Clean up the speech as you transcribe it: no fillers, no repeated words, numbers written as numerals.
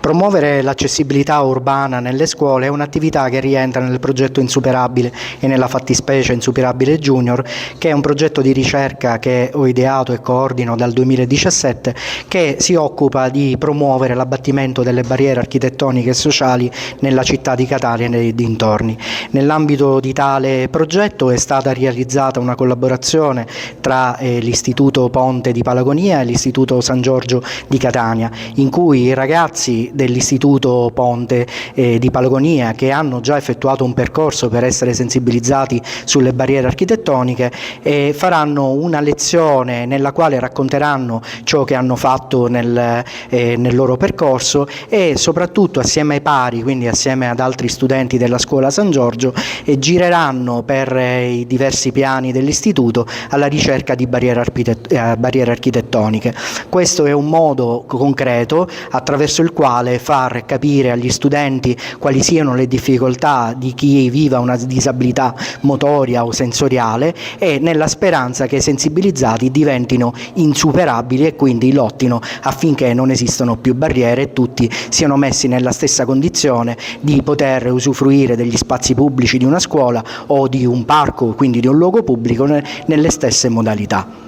Promuovere l'accessibilità urbana nelle scuole è un'attività che rientra nel progetto Insuperabile e nella fattispecie Insuperabile Junior, che è un progetto di ricerca che ho ideato e coordino dal 2017, che si occupa di promuovere l'abbattimento delle barriere architettoniche e sociali nella città di Catania e nei dintorni. Nell'ambito di tale progetto è stata realizzata una collaborazione tra l'Istituto Ponte di Palagonia e l'Istituto San Giorgio di Catania, in cui i ragazzi dell'Istituto Ponte di Palagonia, che hanno già effettuato un percorso per essere sensibilizzati sulle barriere architettoniche, faranno una lezione nella quale racconteranno ciò che hanno fatto nel loro percorso e soprattutto assieme ai pari, quindi assieme ad altri studenti della scuola San Giorgio, gireranno per i diversi piani dell'istituto alla ricerca di barriere architettoniche. Questo è un modo concreto attraverso il quale far capire agli studenti quali siano le difficoltà di chi viva una disabilità motoria o sensoriale, e nella speranza che sensibilizzati diventino insuperabili e quindi lottino affinché non esistano più barriere e tutti siano messi nella stessa condizione di poter usufruire degli spazi pubblici di una scuola o di un parco, quindi di un luogo pubblico, nelle stesse modalità.